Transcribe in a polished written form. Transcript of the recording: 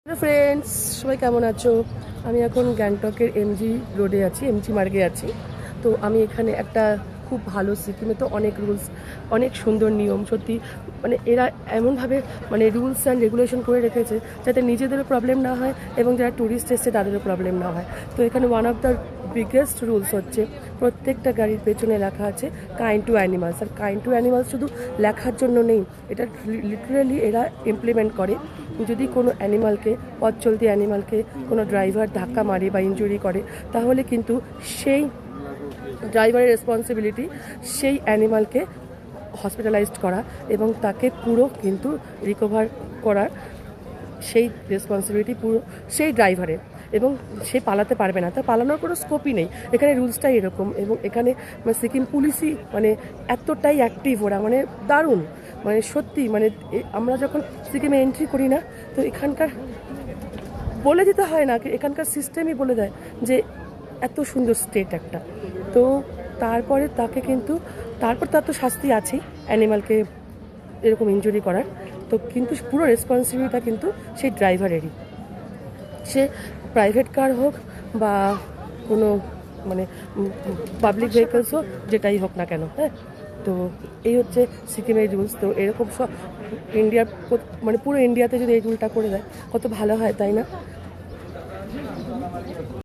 Hello friends, সবাই কেমন আছো? আমি এখন গ্যাংটকের এমজি রোডে আছি, এমজি মার্গে আছি। তো আমি এখানে একটা খুব ভালো, সিকিমে তো অনেক রুলস, অনেক সুন্দর নিয়ম, সত্যি মানে এরা এমনভাবে মানে রুলস অ্যান্ড রেগুলেশন করে রেখেছে যাতে নিজেদেরও প্রবলেম না হয় এবং যারা ট্যুরিস্ট এসছে তাদেরও প্রবলেম না হয়। তো এখানে one of the biggest rules হচ্ছে প্রত্যেকটা গাড়ির পেছনে লেখা আছে kind to animals. R kind to animals শুধু লেখার জন্য নেই, এটা লিটারালি এরা ইমপ্লিমেন্ট করে। যদি কোনো অ্যানিমালকে, পথ চলতি অ্যানিমালকে কোনো ড্রাইভার ধাক্কা মারে বা ইনজুরি করে, তাহলে কিন্তু সেই ড্রাইভারের রেসপন্সিবিলিটি সেই অ্যানিমালকে হসপিটালাইজড করা এবং তাকে পুরো কিন্তু রিকভার করার সেই রেসপন্সিবিলিটি পুরো সেই ড্রাইভারের। এবং সে পালাতে পারবে না, তা পালানোর কোনো স্কোপই নেই। এখানে রুলসটাই এরকম। এবং এখানে সিকিম পুলিশই মানে এতটাই অ্যাক্টিভ, ওরা মানে দারুণ, মানে সত্যি মানে আমরা যখন সিকিমে এন্ট্রি করি না, তো এখানকার বলে দিতে হয় না, এখানকার সিস্টেমই বলে দেয় যে এত সুন্দর স্টেট একটা। তো তারপরে তাকে কিন্তু তারপর তার তো শাস্তি আছেই অ্যানিমালকে এরকম ইনজুরি করার। তো কিন্তু পুরো রেসপন্সিবিলিটিটা কিন্তু সেই ড্রাইভারেরই, সে প্রাইভেট কার হোক বা কোনো মানে পাবলিক ভেহিকলস হোক, যেটাই হোক না কেন। হ্যাঁ, তো এই হচ্ছে সিকিমের রুলস। তো এরকম সব ইন্ডিয়ার মানে পুরো ইন্ডিয়াতে যদি এই রুলটা করে দেয় কত ভালো হয়, তাই না?